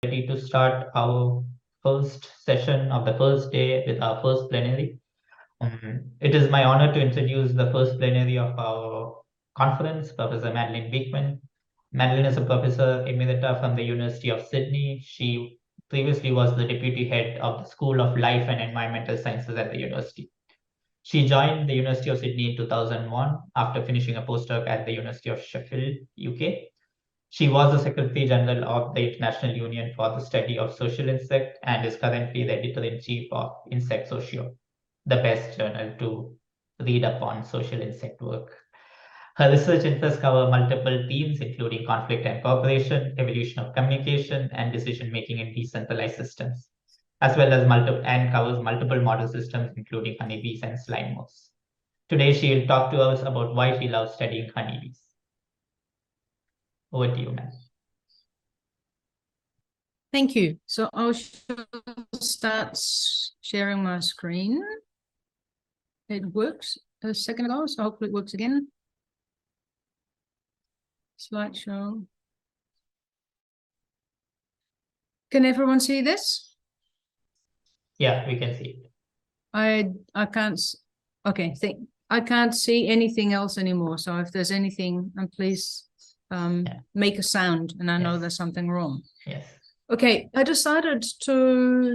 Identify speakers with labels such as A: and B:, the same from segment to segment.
A: ready to start our first session of the first day with our first plenary. It is my honor to introduce the first plenary of our conference, Professor Madeleine Beekman. Madeline is a professor emerita from the University of Sydney. She previously was the deputy head of the School of Life and Environmental Sciences at the university. She joined the University of Sydney in 2001 after finishing a postdoc at the University of Sheffield, UK. She was the Secretary General of the International Union for the Study of Social Insect and is currently the Editor-in-Chief of Insect Socio, the best journal to read upon social insect work. Her research interests cover multiple themes, including conflict and cooperation, evolution of communication, and decision-making in decentralized systems, as well as covers multiple model systems, including honeybees and slime moths. Today, she will talk to us about why she loves studying honeybees. Over to you, ma'am.
B: Thank you. So I'll start sharing my screen. It works a second ago, so hopefully it works again. Slideshow. Can everyone see this?
A: Yeah, we can see it.
B: I can't. Okay, I can't see anything else anymore. So if there's anything, please make a sound, and I know there's something wrong.
A: Yes.
B: Okay, I decided to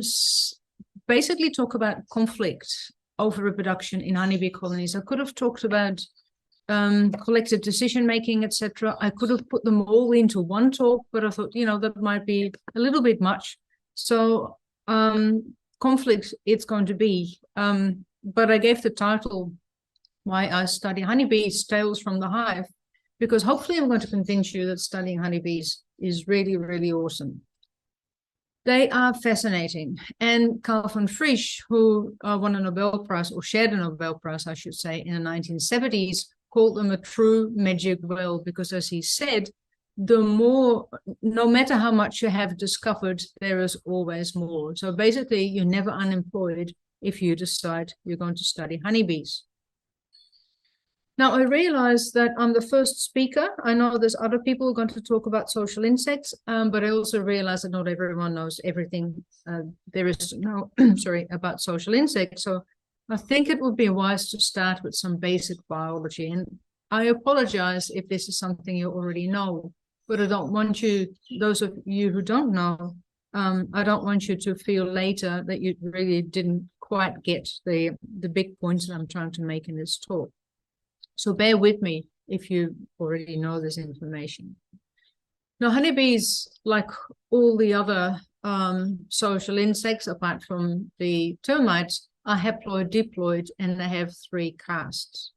B: basically talk about conflict over reproduction in honeybee colonies. I could have talked about collective decision-making, etc. I could have put them all into one talk, but I thought, that might be a little bit much. So conflict it's going to be. But I gave the title, Why I Study Honeybees, Tales from the Hive, because hopefully I'm going to convince you that studying honeybees is really, really awesome. They are fascinating. And Carl von Frisch, who won a Nobel Prize, or shared a Nobel Prize, I should say, in the 1970s, called them a true magic well, because as he said, no matter how much you have discovered, there is always more. So basically, you're never unemployed if you decide you're going to study honeybees. Now, I realize that I'm the first speaker. I know there's other people going to talk about social insects, but I also realize that not everyone knows everything there is to know about social insects. So I think it would be wise to start with some basic biology. And I apologize if this is something you already know, but I don't want you, those of you who don't know, I don't want you to feel later that you really didn't quite get the big points that I'm trying to make in this talk. So bear with me if you already know this information. Now, honeybees, like all the other social insects, apart from the termites, are haplodiploid, and they have 3 castes.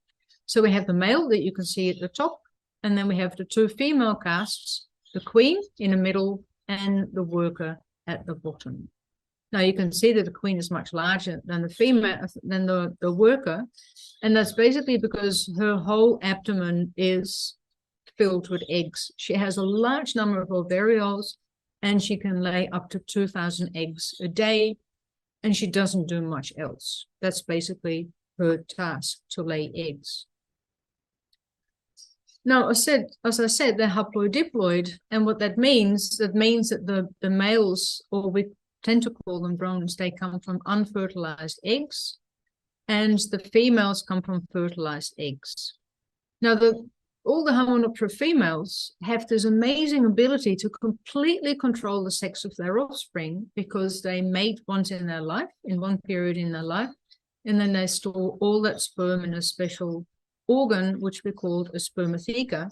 B: So we have the male that you can see at the top, and then we have the 2 female castes, the queen in the middle and the worker at the bottom. Now you can see that the queen is much larger than the female, than the worker, and that's basically because her whole abdomen is filled with eggs. She has a large number of ovarioles, and she can lay up to 2,000 eggs a day, and she doesn't do much else. That's basically her task, to lay eggs. Now, as I said, they're haplodiploid, and what that means that the males, or we tend to call them drones, they come from unfertilized eggs, and the females come from fertilized eggs. Now, all the Hymenoptera females have this amazing ability to completely control the sex of their offspring, because they mate once in their life, in one period in their life, and then they store all that sperm in a special organ, which we call a spermatheca.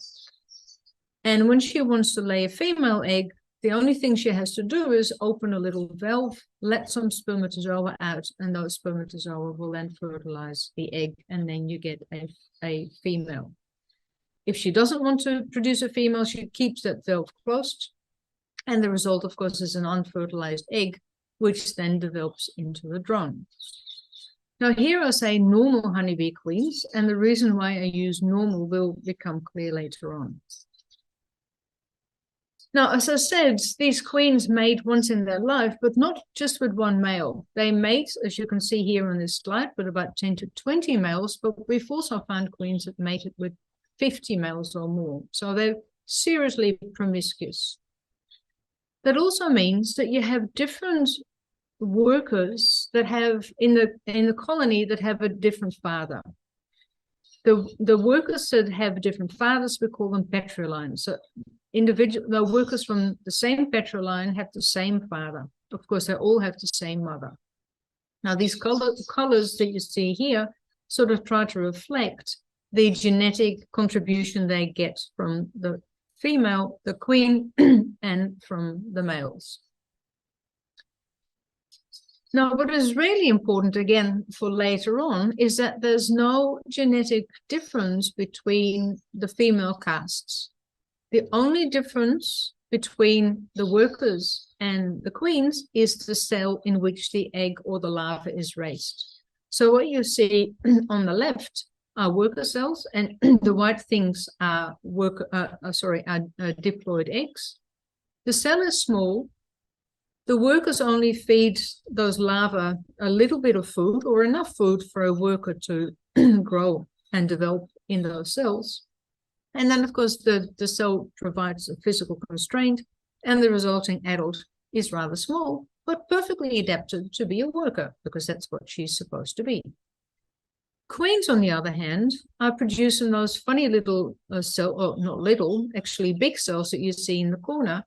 B: And when she wants to lay a female egg, the only thing she has to do is open a little valve, let some spermatozoa out, and those spermatozoa will then fertilize the egg, and then you get a female. If she doesn't want to produce a female, she keeps that valve closed, and the result, of course, is an unfertilized egg, which then develops into a drone. Now, here I say normal honeybee queens, and the reason why I use normal will become clear later on. Now, as I said, these queens mate once in their life, but not just with one male. They mate, as you can see here on this slide, with about 10 to 20 males, but we've also found queens that mated with 50 males or more. So they're seriously promiscuous. That also means that you have different workers that have in the colony that have a different father. The workers that have different fathers, we call them petrolines. So the workers from the same petroline have the same father. Of course, they all have the same mother. Now, these colors that you see here sort of try to reflect the genetic contribution they get from the female, the queen, and from the males. Now, what is really important, again, for later on, is that there's no genetic difference between the female castes. The only difference between the workers and the queens is the cell in which the egg or the larva is raised. So what you see on the left are worker cells, and the white things are diploid eggs. The cell is small. The workers only feed those larvae a little bit of food or enough food for a worker to grow and develop in those cells. And then, of course, the cell provides a physical constraint, and the resulting adult is rather small, but perfectly adapted to be a worker, because that's what she's supposed to be. Queens, on the other hand, are producing those funny little not little, actually big cells that you see in the corner.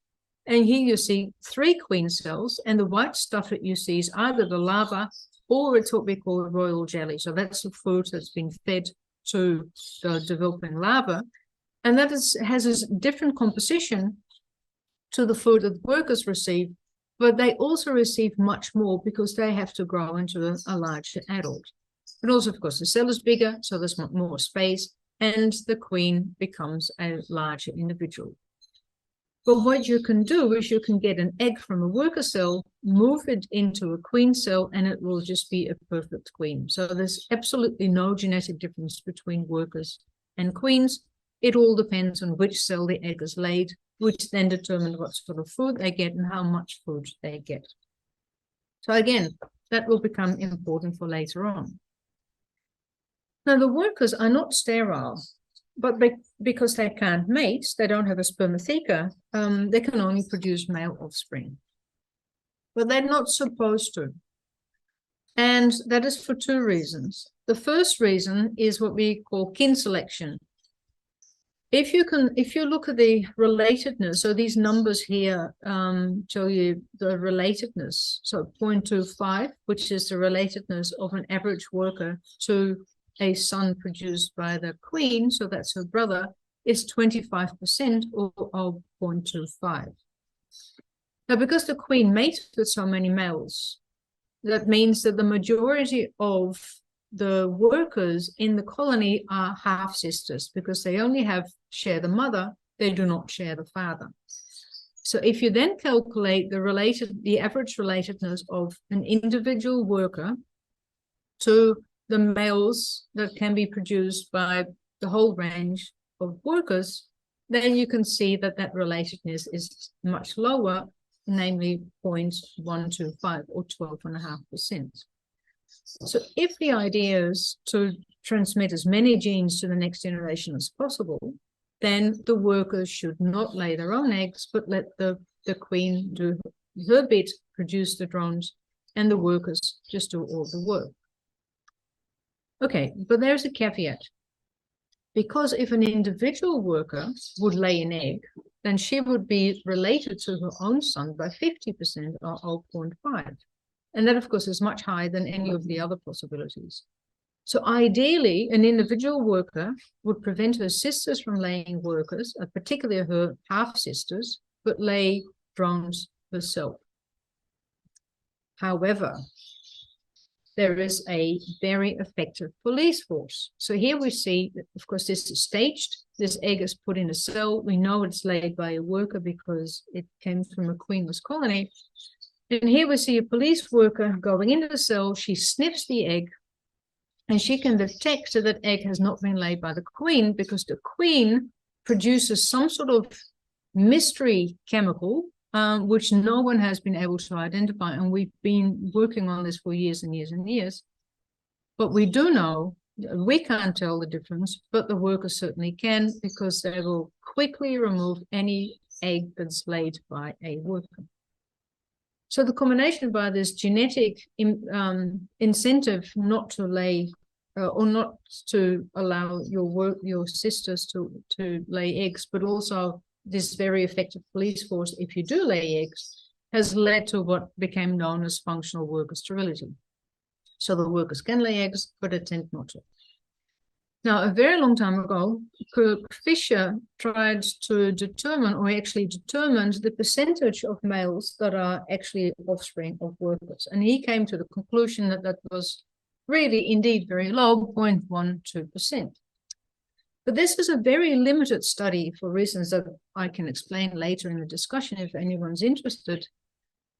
B: And here you see 3 queen cells, and the white stuff that you see is either the larva or it's what we call royal jelly. So that's the food that's been fed to the developing larva. And that has a different composition to the food that workers receive, but they also receive much more because they have to grow into a large adult. But also, of course, the cell is bigger, so there's more space, and the queen becomes a larger individual. But what you can do is you can get an egg from a worker cell, move it into a queen cell, and it will just be a perfect queen. So there's absolutely no genetic difference between workers and queens. It all depends on which cell the egg is laid, which then determines what sort of food they get and how much food they get. So again, that will become important for later on. Now, the workers are not sterile, but because they can't mate, they don't have a spermatheca, they can only produce male offspring. But they're not supposed to. And that is for 2 reasons. The first reason is what we call kin selection. If you look at the relatedness, so these numbers here show you the relatedness. So 0.25, which is the relatedness of an average worker to a son produced by the queen, so that's her brother, is 25% or 0.25. Now, because the queen mates with so many males, that means that the majority of the workers in the colony are half sisters because they only share the mother, they do not share the father. So if you then calculate the average relatedness of an individual worker to the males that can be produced by the whole range of workers, then you can see that relatedness is much lower, namely 0.125 or 12.5%. So if the idea is to transmit as many genes to the next generation as possible, then the workers should not lay their own eggs, but let the queen do her bit, produce the drones, and the workers just do all the work. Okay, but there's a caveat. Because if an individual worker would lay an egg, then she would be related to her own son by 50% or 0.5. And that, of course, is much higher than any of the other possibilities. So ideally, an individual worker would prevent her sisters from laying workers, particularly her half-sisters, but lay drones herself. However, there is a very effective police force. So here we see, of course, this is staged. This egg is put in a cell. We know it's laid by a worker because it came from a queenless colony. And here we see a police worker going into the cell. She sniffs the egg, and she can detect that egg has not been laid by the queen because the queen produces some sort of mystery chemical which no one has been able to identify. And we've been working on this for years and years and years. But we do know, we can't tell the difference, but the workers certainly can, because they will quickly remove any egg that's laid by a worker. So the combination by this genetic incentive not to lay or not to allow your sisters to lay eggs, but also this very effective police force if you do lay eggs, has led to what became known as functional worker sterility. So the workers can lay eggs, but attempt not to. Now, a very long time ago, Kirk Fisher tried to determine, or actually determined, the percentage of males that are actually offspring of workers. And he came to the conclusion that that was really indeed very low, 0.12%. But this was a very limited study for reasons that I can explain later in the discussion if anyone's interested.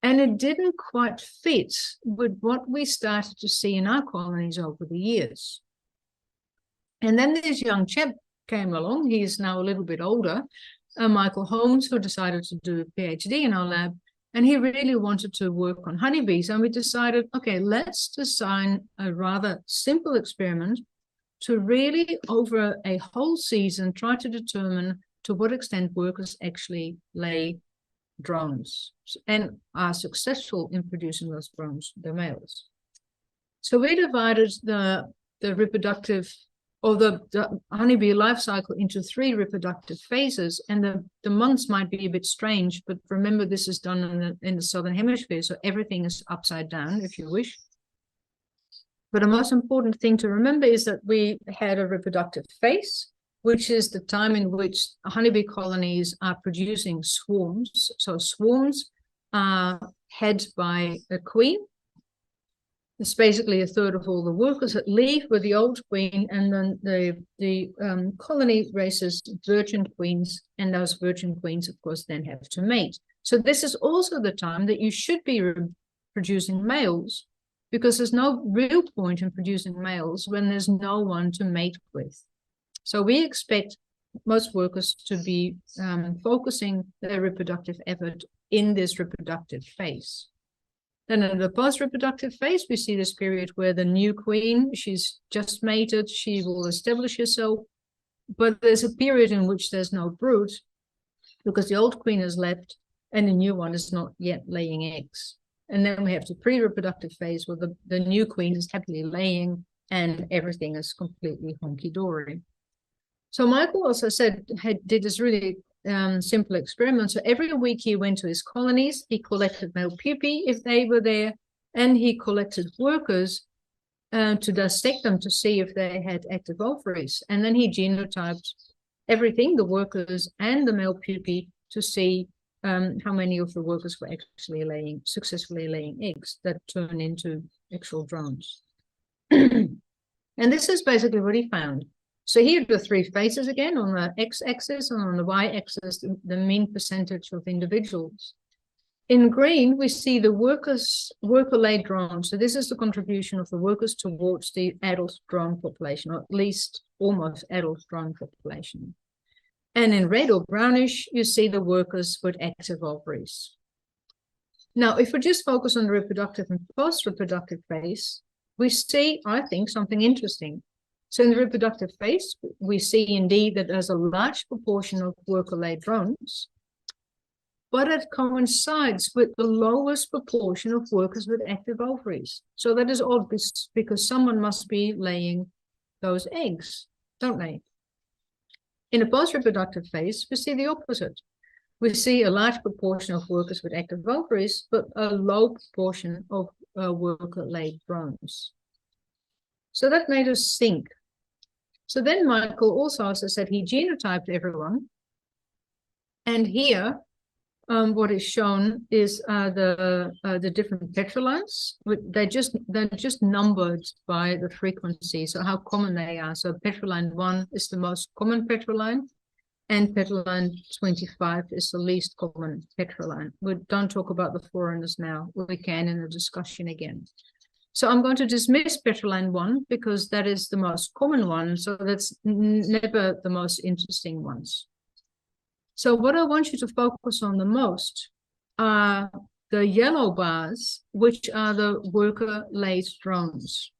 B: And it didn't quite fit with what we started to see in our colonies over the years. And then this young chap came along. He's now a little bit older, Michael Holmes, who decided to do a PhD in our lab. And he really wanted to work on honeybees. And we decided, okay, let's design a rather simple experiment to really, over a whole season, try to determine to what extent workers actually lay drones and are successful in producing those drones, the males. So we divided the reproductive or the honeybee life cycle into 3 reproductive phases, and the months might be a bit strange, but remember this is done in the southern hemisphere, so everything is upside down if you wish. But the most important thing to remember is that we had a reproductive phase, which is the time in which honeybee colonies are producing swarms. So swarms are headed by a queen. It's basically a third of all the workers that leave with the old queen, and then the colony raises virgin queens, and those virgin queens, of course, then have to mate. So this is also the time that you should be producing males, because there's no real point in producing males when there's no one to mate with. So we expect most workers to be focusing their reproductive effort in this reproductive phase. Then in the post-reproductive phase, we see this period where the new queen, she's just mated, she will establish herself, but there's a period in which there's no brood because the old queen has left and the new one is not yet laying eggs. And then we have the pre-reproductive phase where the new queen is happily laying and everything is completely honky-dory. So Michael also did this really simple experiment. So every week he went to his colonies, he collected male pupae if they were there, and he collected workers to dissect them to see if they had active ovaries. And then he genotyped everything, the workers and the male pupae, to see how many of the workers were actually successfully laying eggs that turn into actual drones. And this is basically what he found. So here are the 3 phases again, on the x-axis and on the y-axis, the mean percentage of individuals. In green, we see the worker-laid drones. So this is the contribution of the workers towards the adult drone population, or at least almost adult drone population. And in red or brownish, you see the workers with active ovaries. Now, if we just focus on the reproductive and post-reproductive phase, we see, I think, something interesting. So in the reproductive phase, we see indeed that there's a large proportion of worker-laid drones, but it coincides with the lowest proportion of workers with active ovaries. So that is obvious because someone must be laying those eggs, don't they? In the post-reproductive phase, we see the opposite. We see a large proportion of workers with active ovaries, but a low proportion of worker-laid drones. So that made us think. So then Michael also said he genotyped everyone. And here, what is shown is the different petrolines. They're just numbered by the frequency, so how common they are. So petroline 1 is the most common petroline, and petroline 25 is the least common petroline. We don't talk about the foreigners now. We can in the discussion again. So I'm going to dismiss petroline 1 because that is the most common one. So that's never the most interesting ones. So what I want you to focus on the most are the yellow bars, which are the worker-laid drones.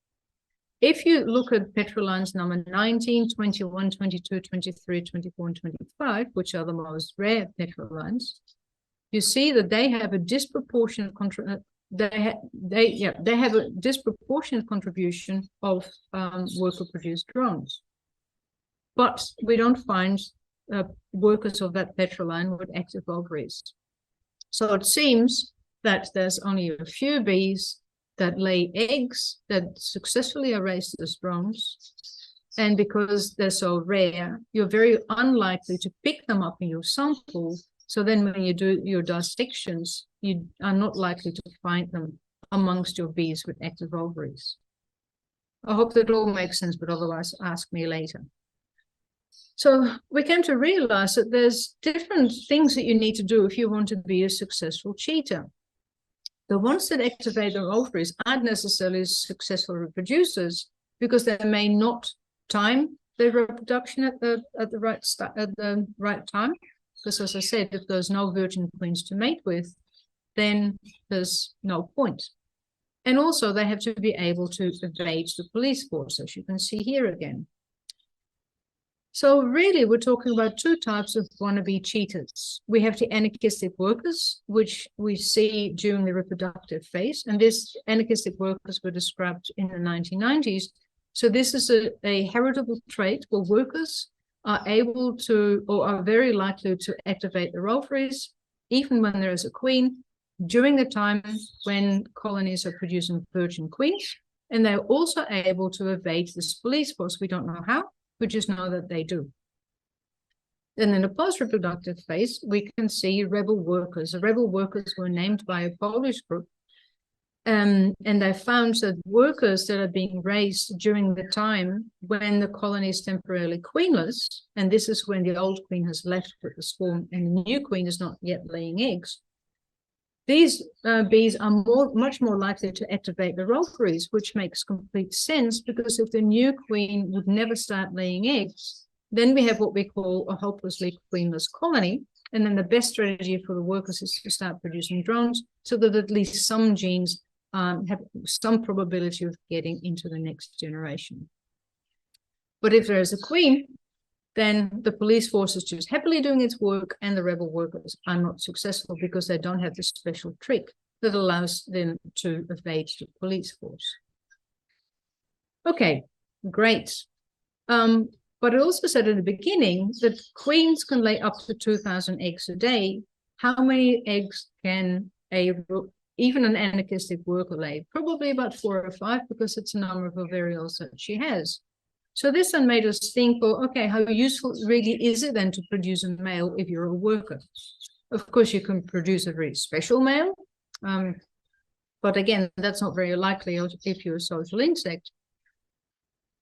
B: If you look at petrolines number 19, 21, 22, 23, 24, and 25, which are the most rare petrolines, you see that they have a disproportionate they have a disproportionate contribution of worker-produced drones. But we don't find workers of that petroline with active ovaries. So it seems that there's only a few bees that lay eggs that successfully are raised as drones. And because they're so rare, you're very unlikely to pick them up in your sample. So then when you do your dissections, you are not likely to find them amongst your bees with active ovaries. I hope that all makes sense, but otherwise ask me later. So we came to realize that there's different things that you need to do if you want to be a successful cheater. The ones that activate their ovaries aren't necessarily successful reproducers because they may not time their reproduction at the right time. Because as I said, if there's no virgin queens to mate with, then there's no point. And also they have to be able to evade the police force, as you can see here again. So really, we're talking about two types of wannabe cheaters. We have the anarchistic workers, which we see during the reproductive phase. And these anarchistic workers were described in the 1990s. So this is a heritable trait where workers are able to, or are very likely to activate their ovaries, even when there is a queen, during the time when colonies are producing virgin queens. And they're also able to evade this police force. We don't know how. We just know that they do. Then in the post-reproductive phase, we can see rebel workers. The rebel workers were named by a Polish group. And they found that workers that are being raised during the time when the colony is temporarily queenless, and this is when the old queen has left with the swarm and the new queen is not yet laying eggs, these bees are much more likely to activate their ovaries, which makes complete sense because if the new queen would never start laying eggs, then we have what we call a hopelessly queenless colony. And then the best strategy for the workers is to start producing drones so that at least some genes have some probability of getting into the next generation. But if there is a queen, then the police force is just happily doing its work and the rebel workers are not successful because they don't have the special trick that allows them to evade the police force. Okay, great. But I also said in the beginning that queens can lay up to 2,000 eggs a day. How many eggs can even an anarchistic worker lay? Probably about 4 or 5 because it's the number of ovarioles that she has. So this then made us think, well, okay, how useful really is it then to produce a male if you're a worker? Of course, you can produce a very special male. But again, that's not very likely if you're a social insect.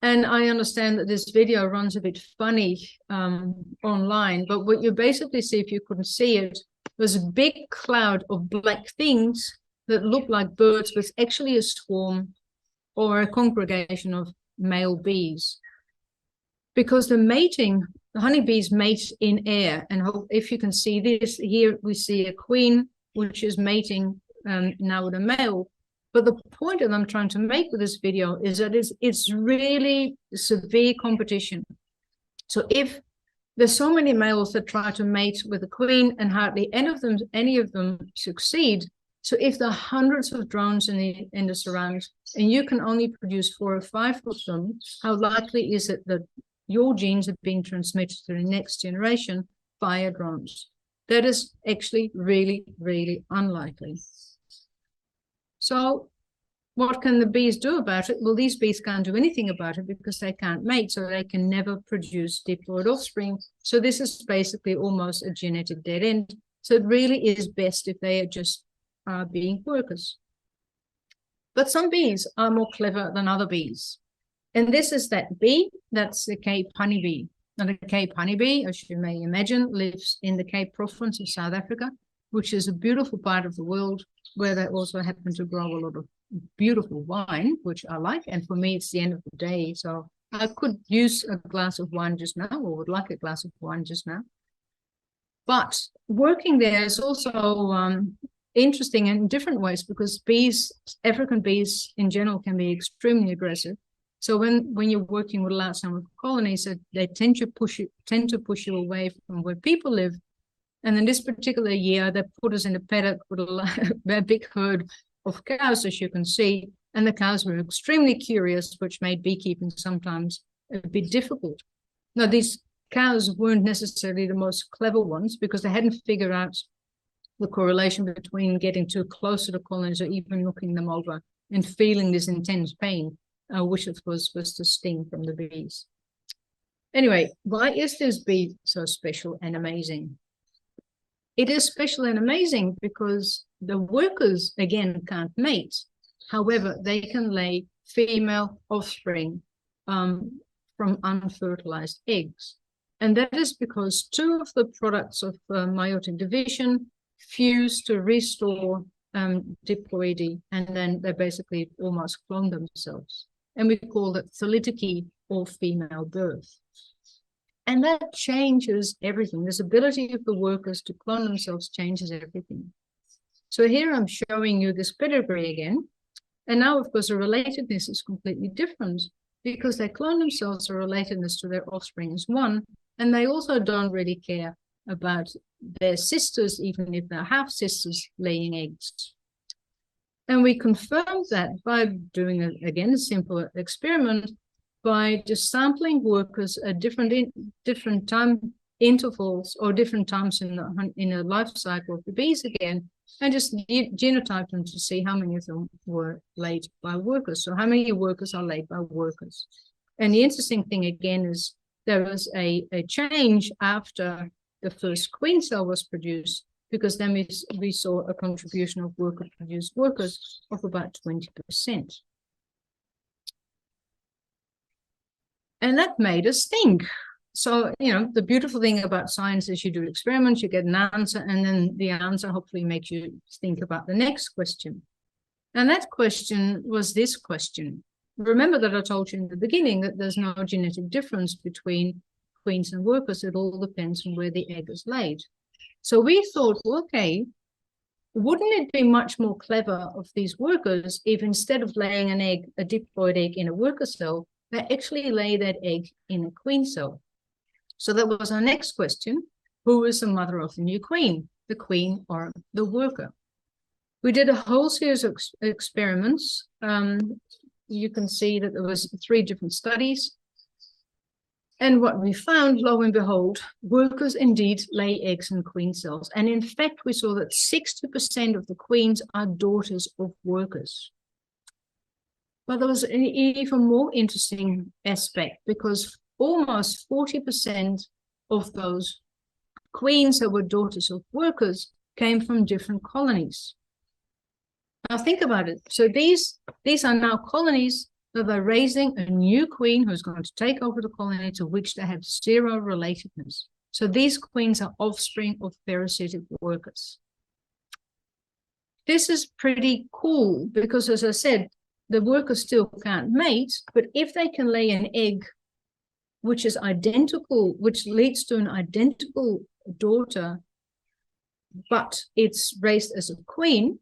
B: And I understand that this video runs a bit funny online, but what you basically see, if you couldn't see it, was a big cloud of black things that look like birds, but it's actually a swarm or a congregation of male bees. Because the honeybees mate in air. And if you can see this, here we see a queen, which is mating now with a male. But the point that I'm trying to make with this video is that it's really severe competition. So if there's so many males that try to mate with a queen and hardly any of them succeed. So if there are hundreds of drones in the surrounds and you can only produce 4 or 5 of them, how likely is it that your genes are being transmitted to the next generation via drones? That is actually really, really unlikely. So what can the bees do about it? Well, these bees can't do anything about it because they can't mate, so they can never produce diploid offspring. So this is basically almost a genetic dead end. So it really is best if they are just being workers. But some bees are more clever than other bees. And this is that bee, that's the Cape honeybee. Now the Cape honeybee, as you may imagine, lives in the Cape province of South Africa, which is a beautiful part of the world where they also happen to grow a lot of beautiful wine, which I like. And for me, it's the end of the day. So I could use a glass of wine just now, or would like a glass of wine just now. But working there is also interesting in different ways because bees, African bees in general, can be extremely aggressive. So when you're working with large number of colonies, they tend to push you away from where people live. And in this particular year, they put us in a paddock with a big herd of cows, as you can see. And the cows were extremely curious, which made beekeeping sometimes a bit difficult. Now, these cows weren't necessarily the most clever ones because they hadn't figured out the correlation between getting too close to the colonies or even knocking them over and feeling this intense pain, which of course was the sting from the bees. Anyway, why is this bee so special and amazing? It is special and amazing because the workers, again, can't mate. However, they can lay female offspring from unfertilized eggs. And that is because two of the products of meiotic division fuse to restore diploidy, and then they basically almost clone themselves. And we call that sterility or female birth. And that changes everything. This ability of the workers to clone themselves changes everything. So here I'm showing you this pedigree again. And now, of course, the relatedness is completely different because they clone themselves, the relatedness to their offspring is one, and they also don't really care about their sisters, even if they're half-sisters laying eggs. And we confirmed that by doing, again, a simple experiment by just sampling workers at different time intervals or different times in the life cycle of the bees again, and just genotype them to see how many of them were laid by workers. So how many workers are laid by workers? And the interesting thing again is there was a change after the first queen cell was produced, because then we saw a contribution of worker-produced workers of about 20%. And that made us think. So, you know, the beautiful thing about science is you do experiments, you get an answer, and then the answer hopefully makes you think about the next question. And that question was this question. Remember that I told you in the beginning that there's no genetic difference between queens and workers. It all depends on where the egg is laid. So we thought, well, okay, wouldn't it be much more clever of these workers if instead of laying an egg, a diploid egg in a worker cell, they actually lay that egg in a queen cell? So that was our next question. Who is the mother of the new queen, the queen or the worker? We did a whole series of experiments. You can see that there was 3 different studies. And what we found, lo and behold, workers indeed lay eggs in queen cells. And in fact, we saw that 60% of the queens are daughters of workers. But there was an even more interesting aspect, because almost 40% of those queens that were daughters of workers came from different colonies. Now think about it. So these are now colonies that are raising a new queen who's going to take over the colony to which they have zero relatedness. So these queens are offspring of parasitic workers. This is pretty cool because, as I said, the workers still can't mate, but if they can lay an egg which is identical, which leads to an identical daughter, but it's raised as a queen,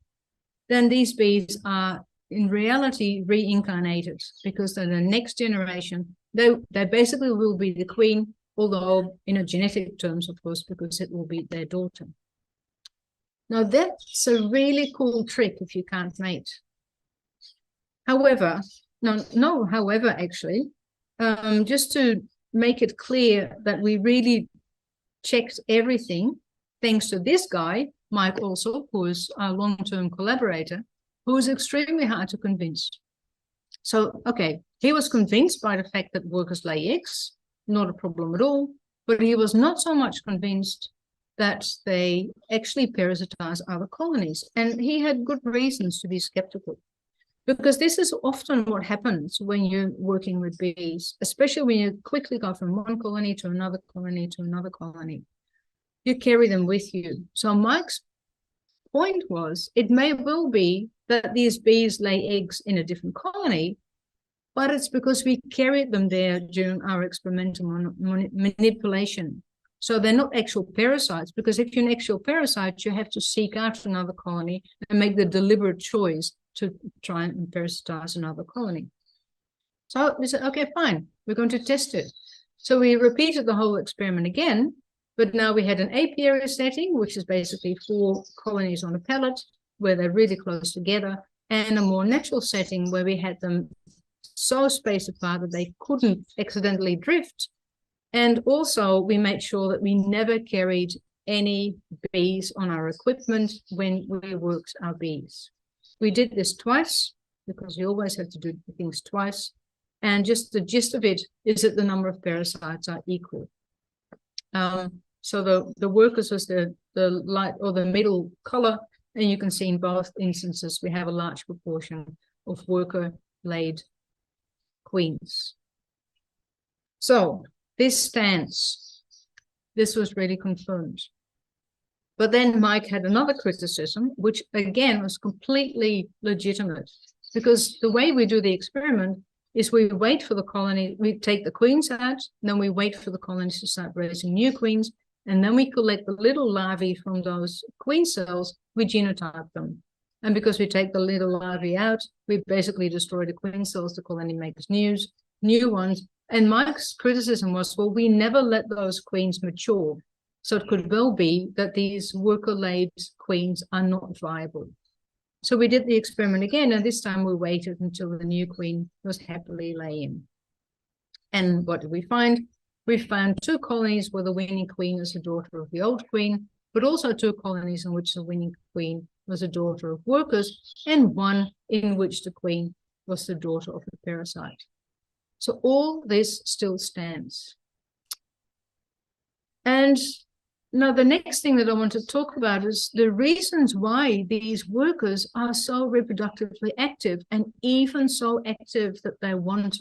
B: then these bees are in reality reincarnated, because then the next generation, they basically will be the queen, although in a genetic terms, of course, because it will be their daughter. Now that's a really cool trick if you can't mate. However, actually, just to make it clear that we really checked everything, thanks to this guy, Mike also, who is our long-term collaborator, who was extremely hard to convince. So, okay, he was convinced by the fact that workers lay eggs, not a problem at all, but he was not so much convinced that they actually parasitize other colonies. And he had good reasons to be skeptical, because this is often what happens when you're working with bees, especially when you quickly go from one colony to another colony to another colony. You carry them with you. So Mike's point was, it may well be that these bees lay eggs in a different colony, but it's because we carried them there during our experimental manipulation. So they're not actual parasites, because if you're an actual parasite, you have to seek out another colony and make the deliberate choice to try and parasitize another colony. So we said, okay, fine, we're going to test it. So we repeated the whole experiment again, but now we had an apiary setting, which is basically 4 colonies on a pellet where they're really close together, and a more natural setting where we had them so spaced apart that they couldn't accidentally drift. And also we made sure that we never carried any bees on our equipment when we worked our bees. We did this twice because you always have to do things twice. And just the gist of it is that the number of parasites are equal. So the workers was the light or the middle color, and you can see in both instances we have a large proportion of worker laid queens. So this stands. This was really confirmed. But then Mike had another criticism, which again was completely legitimate, because the way we do the experiment is we wait for the colony, we take the queens out, and then we wait for the colonies to start raising new queens, and then we collect the little larvae from those queen cells, we genotype them. And because we take the little larvae out, we basically destroy the queen cells, the colony makes new ones. And Mike's criticism was, well, we never let those queens mature. So it could well be that these worker-laid queens are not viable. So we did the experiment again, and this time we waited until the new queen was happily laying. And what did we find? We found 2 colonies where the winning queen is the daughter of the old queen, but also 2 colonies in which the winning queen was a daughter of workers, and 1 in which the queen was the daughter of the parasite. So all this still stands. And now the next thing that I want to talk about is the reasons why these workers are so reproductively active, and even so active that they want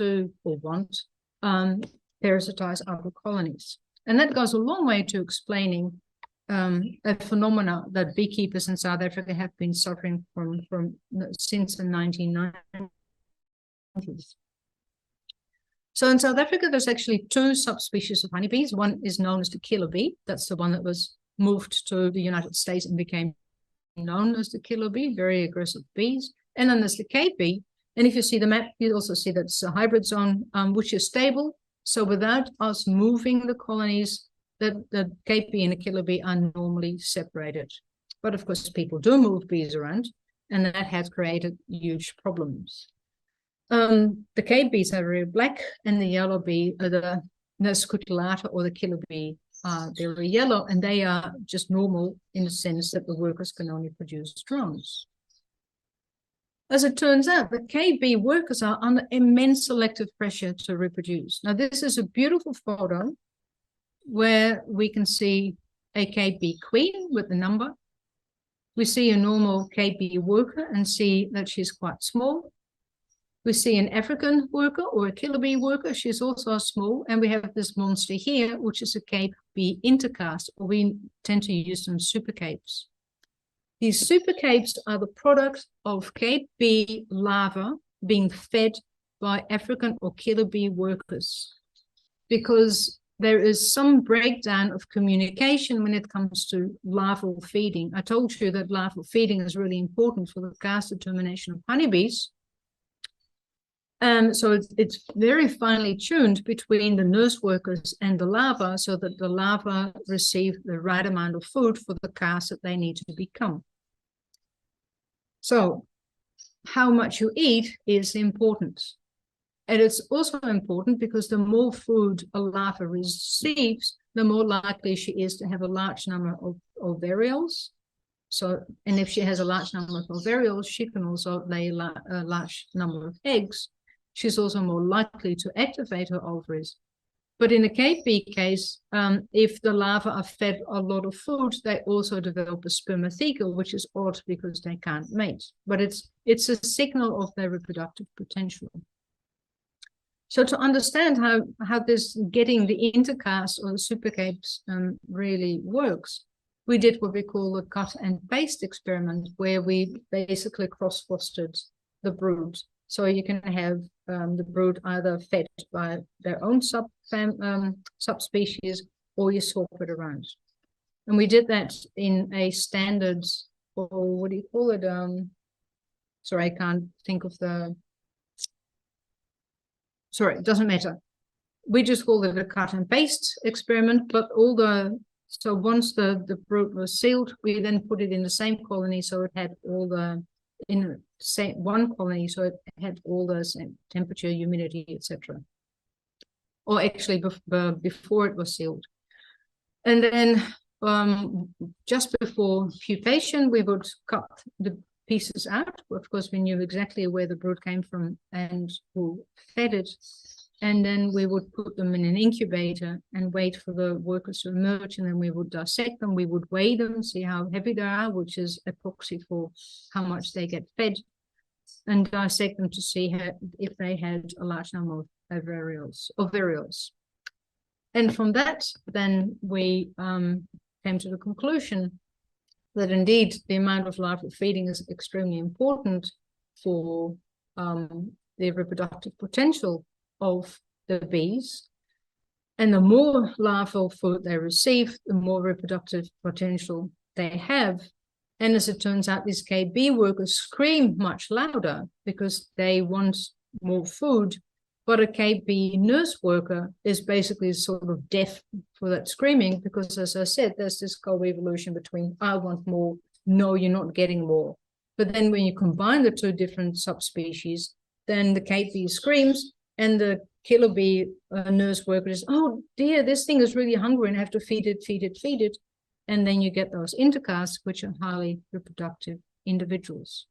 B: parasitize other colonies. And that goes a long way to explaining a phenomena that beekeepers in South Africa have been suffering from since the 1990s. So in South Africa, there's actually 2 subspecies of honeybees. One is known as the killer bee. That's the one that was moved to the United States and became known as the killer bee, very aggressive bees. And then there's the Cape bee. And if you see the map, you also see that it's a hybrid zone, which is stable. So without us moving the colonies, the Cape bee and the killer bee are normally separated. But of course, people do move bees around, and that has created huge problems. The Cape bees are very black, and the yellow bee, the scutellata or the killer bee, they're very yellow, and they are just normal in the sense that the workers can only produce drones. As it turns out, the Cape bee workers are under immense selective pressure to reproduce. Now, this is a beautiful photo where we can see a Cape bee queen with the number. We see a normal Cape bee worker and see that she's quite small. We see an African worker or a killer bee worker. She's also small. And we have this monster here, which is a Cape bee intercaste, or we tend to use them super capes. These super capes are the product of Cape bee larvae being fed by African or killer bee workers, because there is some breakdown of communication when it comes to larval feeding. I told you that larval feeding is really important for the caste determination of honeybees. So it's very finely tuned between the nurse workers and the larvae, so that the larvae receive the right amount of food for the caste that they need to become. So how much you eat is important. And it's also important because the more food a larva receives, the more likely she is to have a large number of ovarioles. So, and if she has a large number of ovarioles, she can also lay a large number of eggs. She's also more likely to activate her ovaries. But in the Cape bee case, if the larvae are fed a lot of food, they also develop a spermatheca, which is odd because they can't mate. But it's a signal of their reproductive potential. So to understand how this getting the intercaste or the super capes really works, we did what we call the cut and paste experiment, where we basically cross-fostered the brood. So you can have the brood either fed by their own subspecies, or you swap it around. And we did that in a standard, or what do you call it? Sorry, I can't think of the sorry, it doesn't matter. We just call it a cut and paste experiment, but so once the brood was sealed, we then put it in the same colony, so it had all the, in one colony, so it had all the same temperature, humidity, etc. Or actually before it was sealed. And then just before pupation, we would cut the pieces out. Of course, we knew exactly where the brood came from and who fed it. And then we would put them in an incubator and wait for the workers to emerge. And then we would dissect them. We would weigh them, see how heavy they are, which is a proxy for how much they get fed, and dissect them to see if they had a large number of ovarioles. And from that, then we came to the conclusion that indeed the amount of larval feeding is extremely important for the reproductive potential of the bees. And the more larval food they receive, the more reproductive potential they have. And as it turns out, these KB workers scream much louder because they want more food. But a KB nurse worker is basically sort of deaf for that screaming because, as I said, there's this co-evolution between I want more, no, you're not getting more. But then when you combine the two different subspecies, then the KB screams and the killer bee nurse worker is, oh dear, this thing is really hungry and I have to feed it. And then you get those intercasts, which are highly reproductive individuals.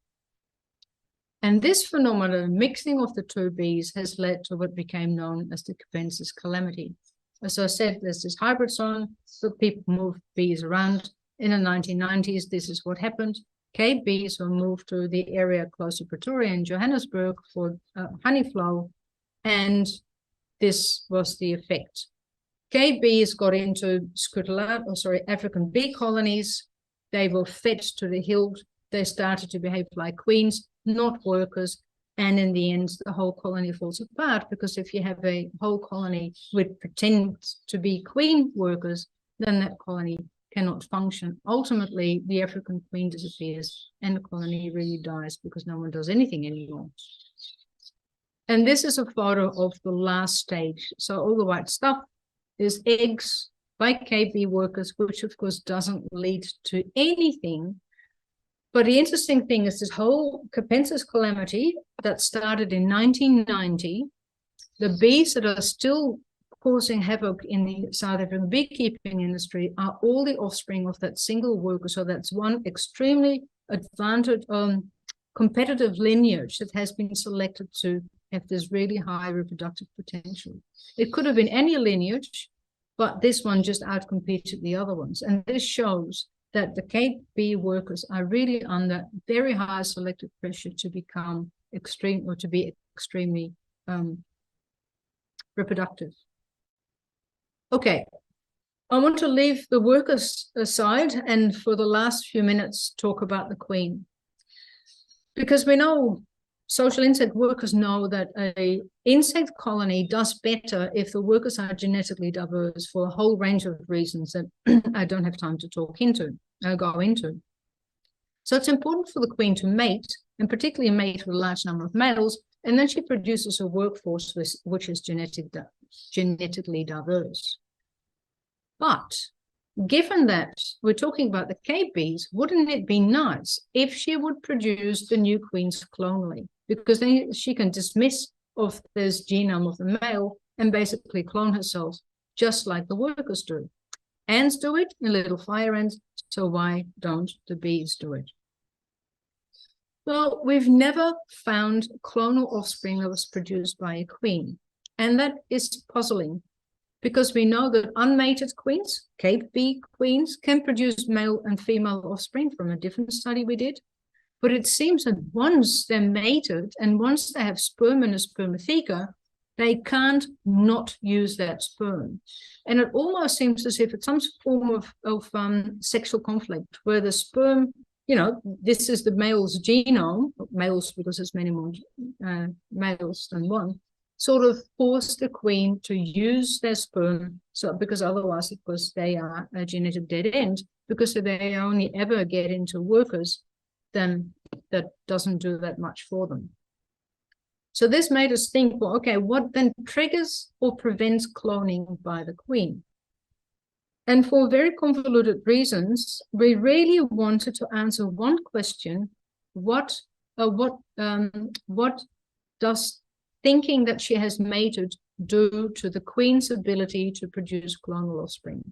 B: And this phenomenon, mixing of the two bees, has led to what became known as the Capensis calamity. As I said, there's this hybrid zone, so people move bees around. In the 1990s, this is what happened. Cape bees were moved to the area close to Pretoria in Johannesburg for honey flow, and this was the effect. Cape bees got into African bee colonies. They were fed to the hilt. They started to behave like queens, not workers. And in the end, the whole colony falls apart, because if you have a whole colony which pretends to be queen workers, then that colony cannot function. Ultimately, the African queen disappears and the colony really dies because no one does anything anymore. And this is a photo of the last stage. So all the white stuff is eggs by KB workers, which of course doesn't lead to anything. But the interesting thing is this whole Capensis calamity that started in 1990, the bees that are still causing havoc in the South African beekeeping industry are all the offspring of that single worker. So that's one extremely advantaged, competitive lineage that has been selected to have this really high reproductive potential. It could have been any lineage, but this one just outcompeted the other ones. And this shows that the KB workers are really under very high selective pressure to become extreme, or to be extremely reproductive. Okay, I want to leave the workers aside and for the last few minutes talk about the queen. Because we know, social insect workers know that an insect colony does better if the workers are genetically diverse for a whole range of reasons that I don't have time to go into. So it's important for the queen to mate, and particularly mate with a large number of males, and then she produces a workforce which is genetically diverse. But given that we're talking about the Cape bees, wouldn't it be nice if she would produce the new queens clonally? Because then she can dismiss of this genome of the male and basically clone herself, just like the workers do. Ants do it in little fire ants, so why don't the bees do it? Well, we've never found clonal offspring that was produced by a queen, and that is puzzling, because we know that unmated queens, Cape bee queens, can produce male and female offspring from a different study we did. But it seems that once they're mated and once they have sperm in a spermatheca, they can't not use that sperm. And it almost seems as if it's some form of sexual conflict, where the sperm, you know, this is the male's genome, males because there's many more males than one, sort of force the queen to use their sperm, so because otherwise, of course, they are a genetic dead end, because if they only ever get into workers, then that doesn't do that much for them. So this made us think, well, okay, what then triggers or prevents cloning by the queen? And for very convoluted reasons, we really wanted to answer one question: what does thinking that she has mated do to the queen's ability to produce clonal offspring?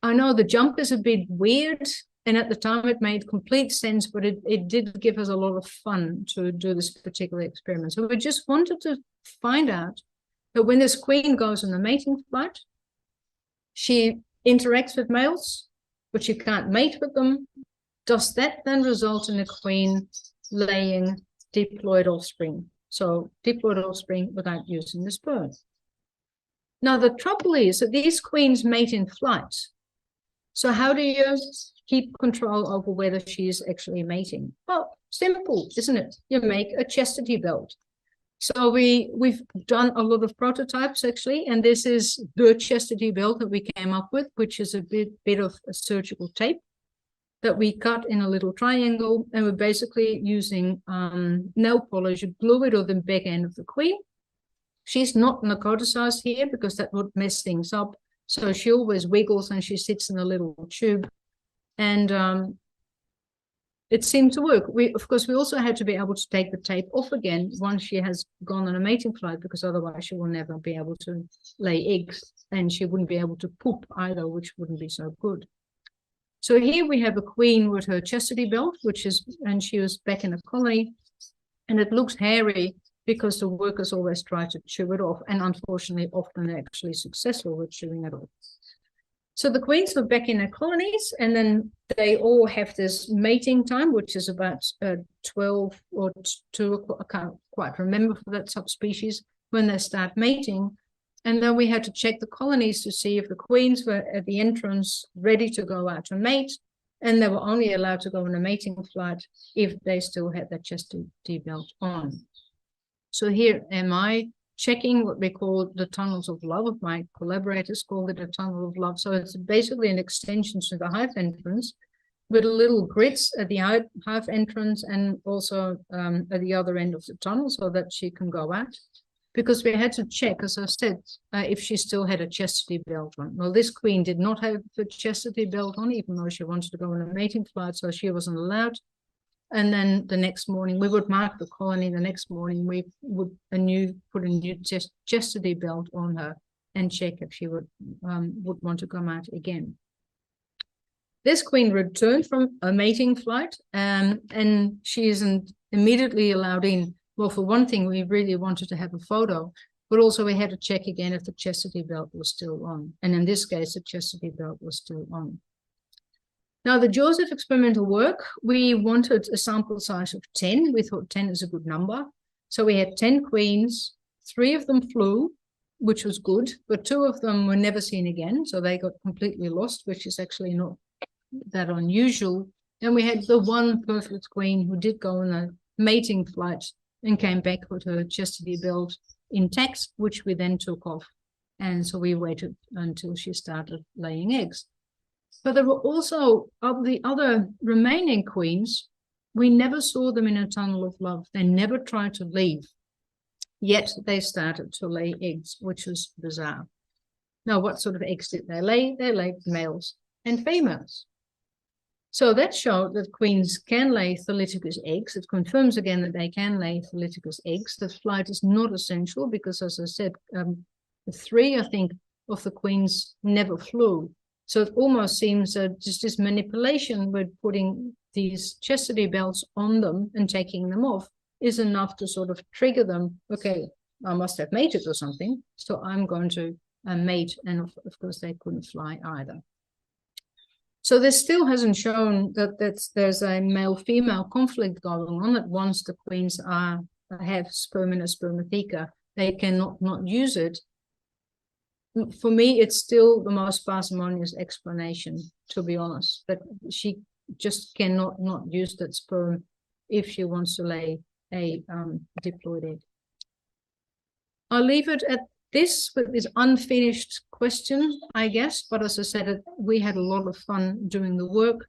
B: I know the jump is a bit weird, and at the time it made complete sense, but it did give us a lot of fun to do this particular experiment. So we just wanted to find out that when this queen goes on a mating flight, she interacts with males, but she can't mate with them. Does that then result in a queen laying diploid offspring? So diploid offspring without using the sperm. Now, the trouble is that these queens mate in flight. So how do you keep control over whether she is actually mating? Well, simple, isn't it? You make a chastity belt. So we've done a lot of prototypes, actually, and this is the chastity belt that we came up with, which is a bit of a surgical tape that we cut in a little triangle, and we're basically using nail polish, glue it on the back end of the queen. She's not narcoticized here because that would mess things up. So she always wiggles and she sits in a little tube, and it seemed to work. Of course, we also had to be able to take the tape off again once she has gone on a mating flight, because otherwise she will never be able to lay eggs, and she wouldn't be able to poop either, which wouldn't be so good. So here we have a queen with her chastity belt, and she was back in a colony, and it looks hairy because the workers always try to chew it off, and unfortunately often they're actually successful with chewing it off. So the queens are back in their colonies, and then they all have this mating time, which is about 12 or 2, I can't quite remember for that subspecies, when they start mating. And then we had to check the colonies to see if the queens were at the entrance ready to go out to mate, and they were only allowed to go on a mating flight if they still had their chastity belt on. So here am I checking what we call the tunnels of love. My collaborators call it a tunnel of love. So it's basically an extension to the hive entrance with little grids at the hive entrance and also at the other end of the tunnel so that she can go out. Because we had to check, as I said, if she still had a chastity belt on. Well, this queen did not have a chastity belt on, even though she wanted to go on a mating flight, so she wasn't allowed. And then the next morning, we would mark the colony. The next morning, we would put a new chastity belt on her and check if she would want to come out again. This queen returned from a mating flight, and she isn't immediately allowed in. Well, for one thing, we really wanted to have a photo, but also we had to check again if the chastity belt was still on. And in this case, the chastity belt was still on. Now, the jaws of experimental work, we wanted a sample size of 10. We thought 10 is a good number. So we had 10 queens, 3 of them flew, which was good, but 2 of them were never seen again. So they got completely lost, which is actually not that unusual. And we had the one perfect queen who did go on a mating flight and came back with her chastity belt intact, which we then took off. And so we waited until she started laying eggs. But there were also, of the other remaining queens, we never saw them in a tunnel of love. They never tried to leave, yet they started to lay eggs, which was bizarre. Now, what sort of eggs did they lay? They laid males and females. So that showed that queens can lay thalyticus eggs. It confirms again that they can lay thalyticus eggs. The flight is not essential because, as I said, 3, I think, of the queens never flew. So it almost seems that just this manipulation with putting these chastity belts on them and taking them off is enough to sort of trigger them. Okay, I must have mated or something, so I'm going to mate. And of course, they couldn't fly either. So this still hasn't shown that there's a male-female conflict going on, that once the queens have sperm in a spermatheca, they cannot not use it. For me, it's still the most parsimonious explanation, to be honest, that she just cannot not use that sperm if she wants to lay a diploid egg. I'll leave it at this with this unfinished question, I guess, but as I said, we had a lot of fun doing the work.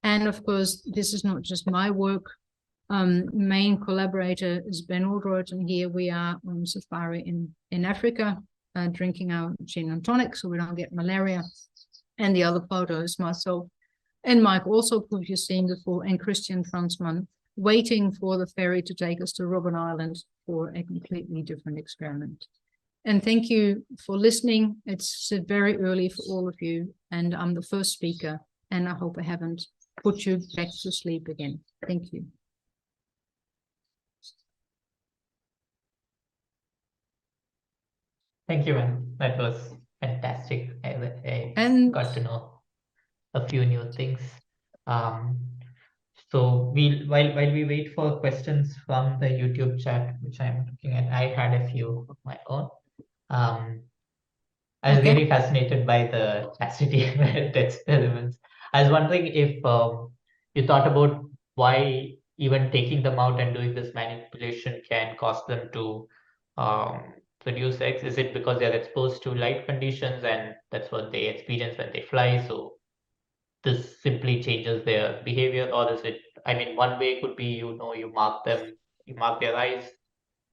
B: And of course, this is not just my work. main collaborator is Ben Aldroyd, and here we are on safari in Africa, drinking our gin and tonic so we don't get malaria. And the other photo is myself and Mike, also who you've seen before, and Christian Franzmann, waiting for the ferry to take us to Robben Island for a completely different experiment. And thank you for listening. It's very early for all of you, and I'm the first speaker, and I hope I haven't put you back to sleep again. Thank you.
A: Thank you, man. That was fantastic. I got to know a few new things. So while we wait for questions from the YouTube chat, which I'm looking at, I had a few of my own. I was really fascinated by the chastity experiments. I was wondering if you thought about why even taking them out and doing this manipulation can cause them to produce eggs. Is it because they're exposed to light conditions and that's what they experience when they fly? So this simply changes their behavior, or is it, I mean, one way could be, you mark them, you mark their eyes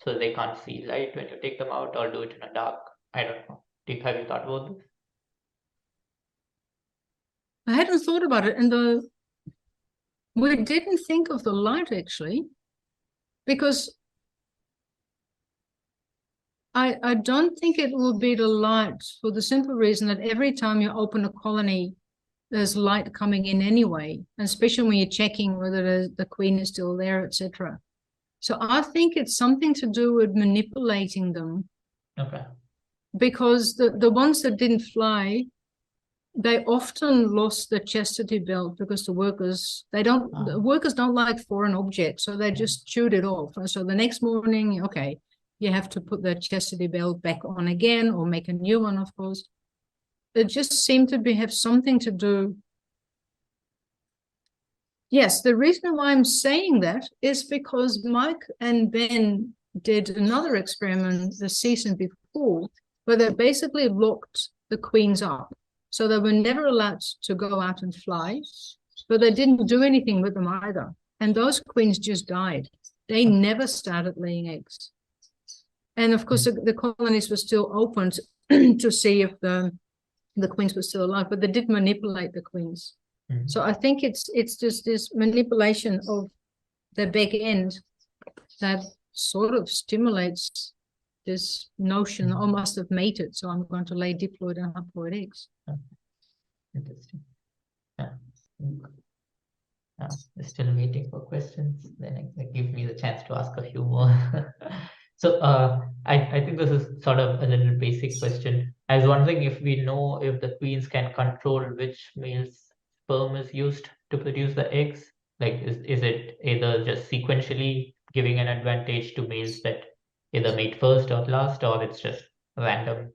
A: so they can't see light when you take them out, or do it in a dark. I don't know. Have you thought about this?
B: I hadn't thought about it, and we didn't think of the light actually, because I don't think it will be the light, for the simple reason that every time you open a colony, there's light coming in anyway, and especially when you're checking whether the queen is still there, etc. So I think it's something to do with manipulating them.
A: Okay.
B: Because the ones that didn't fly, they often lost the chastity belt because the workers don't like foreign objects, so they just chewed it off. And so the next morning, okay, you have to put the chastity belt back on again or make a new one, of course. It just seemed to have something to do. Yes, the reason why I'm saying that is because Mike and Ben did another experiment the season before where they basically locked the queens up. So they were never allowed to go out and fly, but they didn't do anything with them either. And those queens just died. They never started laying eggs. And of course, the colonies were still open to see if the queens were still alive, but they did manipulate the queens. Mm-hmm. So I think it's just this manipulation of the back end that sort of stimulates this notion, I must have mated, so I'm going to lay diploid and haploid eggs.
A: Interesting. Yeah. We're still waiting for questions. Then it gives me the chance to ask a few more. So I think this is sort of a little basic question. I was wondering if we know if the queens can control which male's sperm is used to produce the eggs. Like, is it either just sequentially giving an advantage to males that either mate first or last, or it's just random?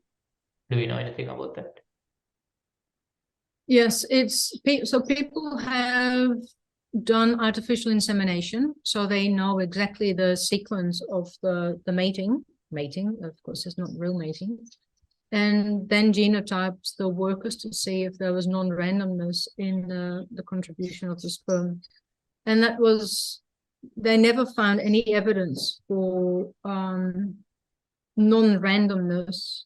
A: Do you know anything about that?
B: Yes, so people have done artificial insemination, so they know exactly the sequence of the mating. Of course, it's not real mating. And then genotypes the workers to see if there was non-randomness in the contribution of the sperm. And they never found any evidence for non-randomness.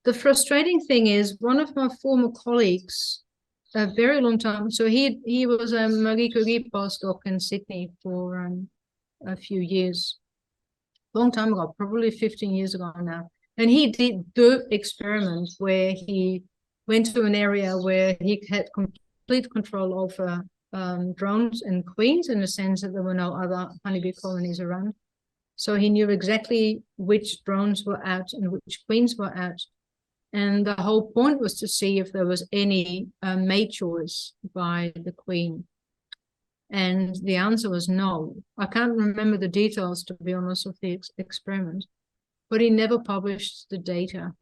B: The frustrating thing is, one of my former colleagues, a very long time, so he was a Marie Curie postdoc in Sydney for a few years, long time ago, probably 15 years ago now. And he did the experiment where he went to an area where he had complete control over drones and queens, in the sense that there were no other honeybee colonies around. So he knew exactly which drones were out and which queens were out. And the whole point was to see if there was any mate choice by the queen. And the answer was no. I can't remember the details, to be honest, of the experiment. But he never published the data,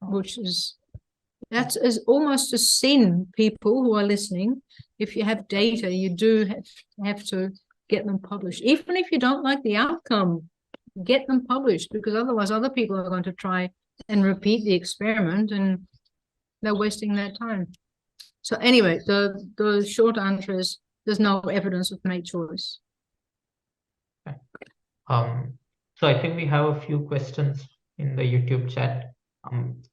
B: which that's almost a sin, people who are listening. If you have data, you do have to get them published. Even if you don't like the outcome, get them published, because otherwise other people are going to try and repeat the experiment and they're wasting their time. So anyway, the short answer is there's no evidence of mate choice.
A: Okay. So I think we have a few questions in the YouTube chat.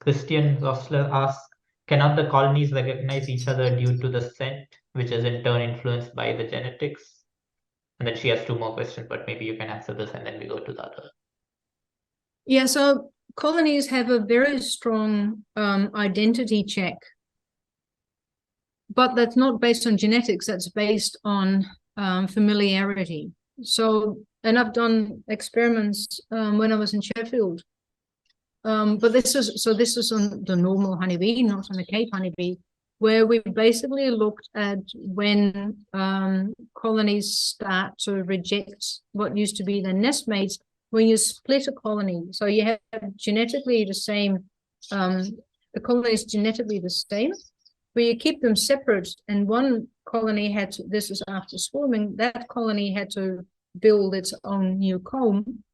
A: Christian Rosler asks, cannot the colonies recognize each other due to the scent, which is in turn influenced by the genetics? And then she has two more questions, but maybe you can answer this and then we go to the other.
B: Yeah, so colonies have a very strong identity check, but that's not based on genetics, that's based on familiarity. So, and I've done experiments when I was in Sheffield. But this is on the normal honeybee, not on the Cape honeybee, where we basically looked at when colonies start to reject what used to be their nestmates when you split a colony. So you have genetically the same, the colony is genetically the same, but you keep them separate. And one colony had to, this is after swarming, that colony had to build its own new comb.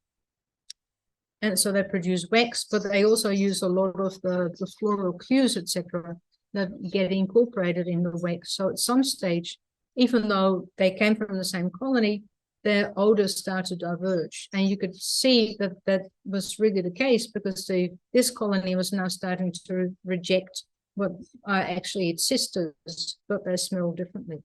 B: And so they produce wax, but they also use a lot of the floral cues, etc., that get incorporated in the wax. So at some stage, even though they came from the same colony, their odors started to diverge. And you could see that that was really the case because this colony was now starting to reject what are actually its sisters, but they smell differently.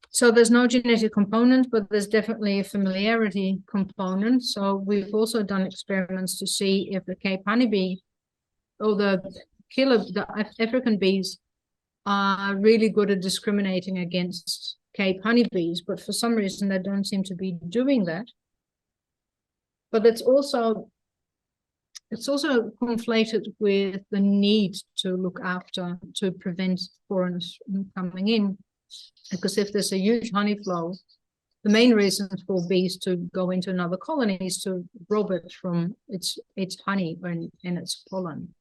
B: So there's no genetic component, but there's definitely a familiarity component. So we've also done experiments to see if the Cape honeybee or the African bees are really good at discriminating against Cape honeybees, but for some reason they don't seem to be doing that. But it's also conflated with the need to look after, to prevent foreigners from coming in. Because if there's a huge honey flow, the main reason for bees to go into another colony is to rob it from its honey and its pollen.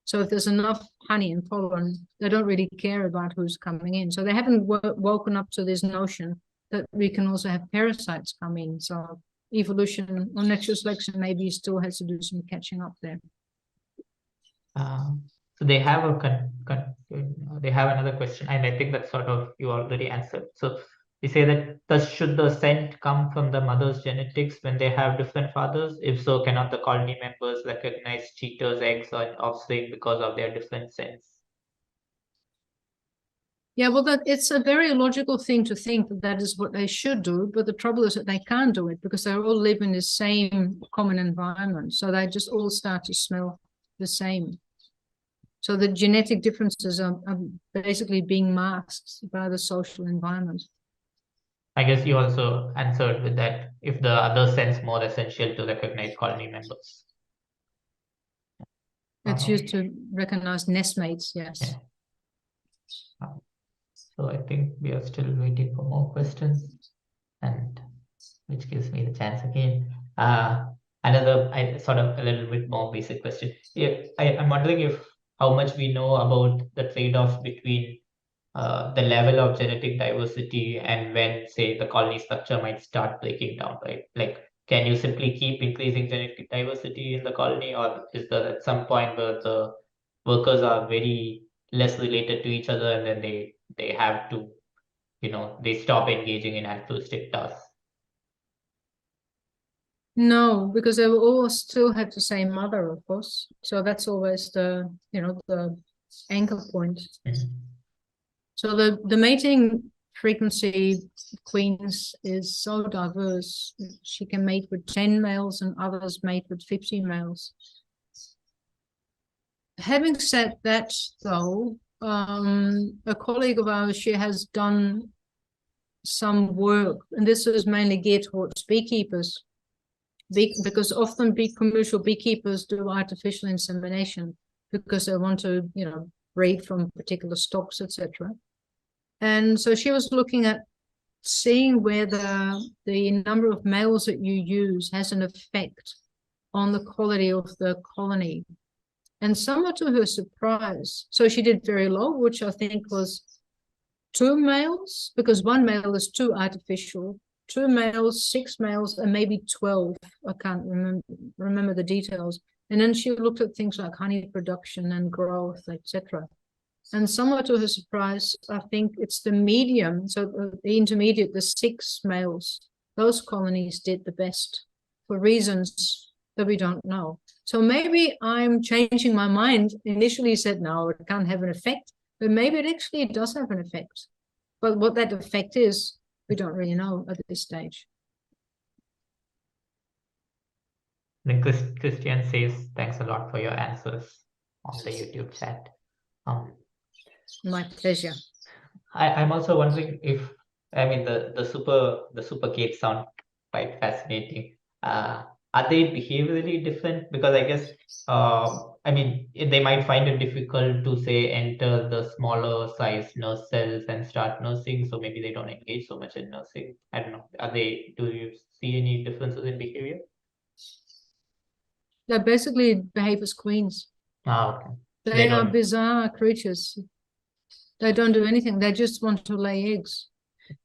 B: So if there's enough honey and pollen, they don't really care about who's coming in. So they haven't woken up to this notion that we can also have parasites come in. So evolution or natural selection maybe still has to do some catching up there.
A: So they have they have another question, and I think that sort of you already answered. So they say that thus should the scent come from the mother's genetics when they have different fathers? If so, cannot the colony members recognize cheaters' eggs or offspring because of their different scents?
B: Yeah, well, it's a very logical thing to think that that is what they should do, but the trouble is that they can't do it because they all live in the same common environment. So they just all start to smell the same. So the genetic differences are basically being masked by the social environment.
A: I guess you also answered with that if the other sense more essential to recognize colony members.
B: It's used to recognize nestmates, yes.
A: Yeah. So I think we are still waiting for more questions, and which gives me the chance again. Another sort of a little bit more basic question. I'm wondering how much we know about the trade-off between the level of genetic diversity and when, say, the colony structure might start breaking down, right? Like, can you simply keep increasing genetic diversity in the colony, or is there at some point where the workers are very less related to each other and then they have to, they stop engaging in altruistic tasks?
B: No, because they will all still have the same mother, of course. So that's always the anchor point.
A: Mm-hmm.
B: So the mating frequency queens is so diverse. She can mate with 10 males and others mate with 50 males. Having said that, though, a colleague of ours, she has done some work, and this is mainly geared towards beekeepers, because often commercial beekeepers do artificial insemination because they want to, breed from particular stocks, etc. And so she was looking at seeing whether the number of males that you use has an effect on the quality of the colony. And somewhat to her surprise, so she did very low, which I think was 2 males, because 1 male is too artificial, 2 males, 6 males, and maybe 12. I can't remember the details. And then she looked at things like honey production and growth, etc. And somewhat to her surprise, I think it's the medium, so the intermediate, the 6 males, those colonies did the best for reasons that we don't know. So maybe I'm changing my mind. Initially said, no, it can't have an effect, but maybe it actually does have an effect. But what that effect is, we don't really know at this stage.
A: Then Christian says, thanks a lot for your answers on the YouTube chat.
B: My pleasure.
A: I'm also wondering if, I mean, the super capes sound quite fascinating. Are they behaviorally different? Because I guess, I mean, they might find it difficult to say enter the smaller size nurse cells and start nursing, so maybe they don't engage so much in nursing. I don't know. Do you see any differences in behavior?
B: They basically behave as queens.
A: Okay.
B: They are bizarre creatures. They don't do anything. They just want to lay eggs.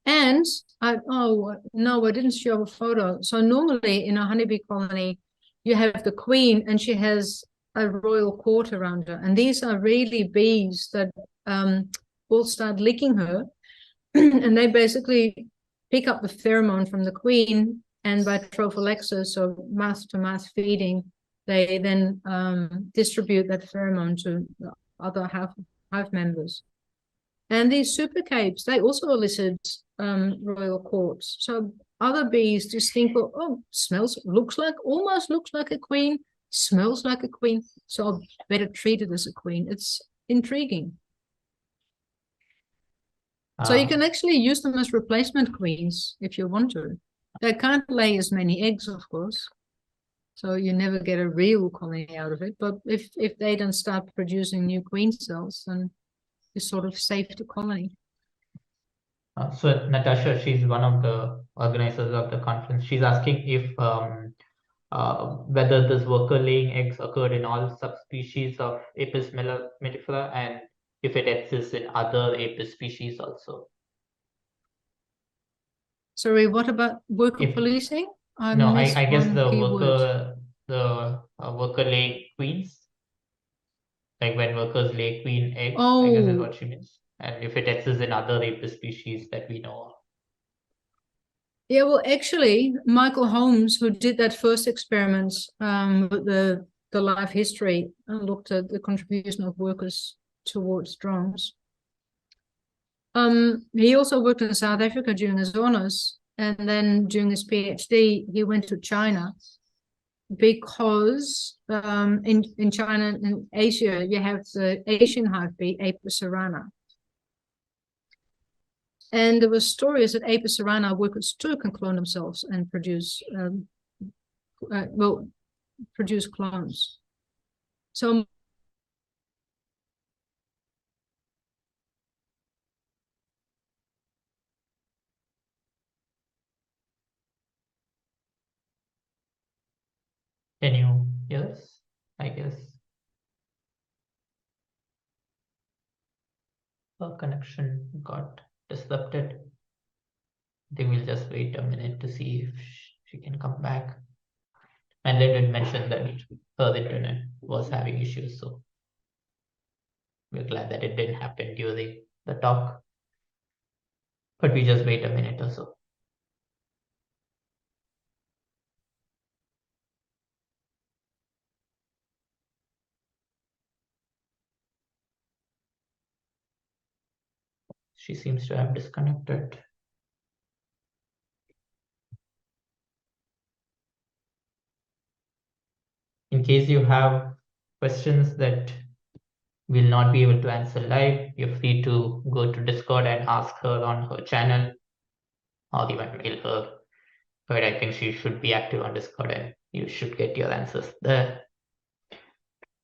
B: And oh no, I didn't show a photo. So normally in a honeybee colony, you have the queen and she has a royal court around her. And these are really bees that will start licking her. And they basically pick up the pheromone from the queen, and by trophallaxis, so mouth-to-mouth feeding, they then distribute that pheromone to the other hive members. And these super capes, they also elicit royal courts. So other bees just think, oh, almost looks like a queen, smells like a queen, so I'll better treat it as a queen. It's intriguing. So you can actually use them as replacement queens if you want to. They can't lay as many eggs, of course. So you never get a real colony out of it. But if they don't start producing new queen cells, then you sort of saved the colony.
A: So Natasha, she's one of the organizers of the conference. She's asking if whether this worker laying eggs occurred in all subspecies of Apis mellifera and if it exists in other Apis species also.
B: Sorry, what about worker policing?
A: I guess the worker laying queens, like when workers lay queen eggs, I guess is what she means. And if it exists in other Apis species that we know of.
B: Yeah, well, actually, Michael Holmes, who did that first experiment with the life history and looked at the contribution of workers towards drones. He also worked in South Africa during his honors, and then during his PhD, he went to China because in China and Asia, you have the Asian hive bee, Apis cerana. And there were stories that Apis cerana workers too can clone themselves and produce produce clones. So
A: can you hear us? I guess our connection got disrupted. I think we'll just wait a minute to see if she can come back. Madeline did mention that her internet was having issues, so we're glad that it didn't happen during the talk. But we just wait a minute or so. She seems to have disconnected. In case you have questions that we'll not be able to answer live, you're free to go to Discord and ask her on her channel or even mail her. But I think she should be active on Discord and you should get your answers there.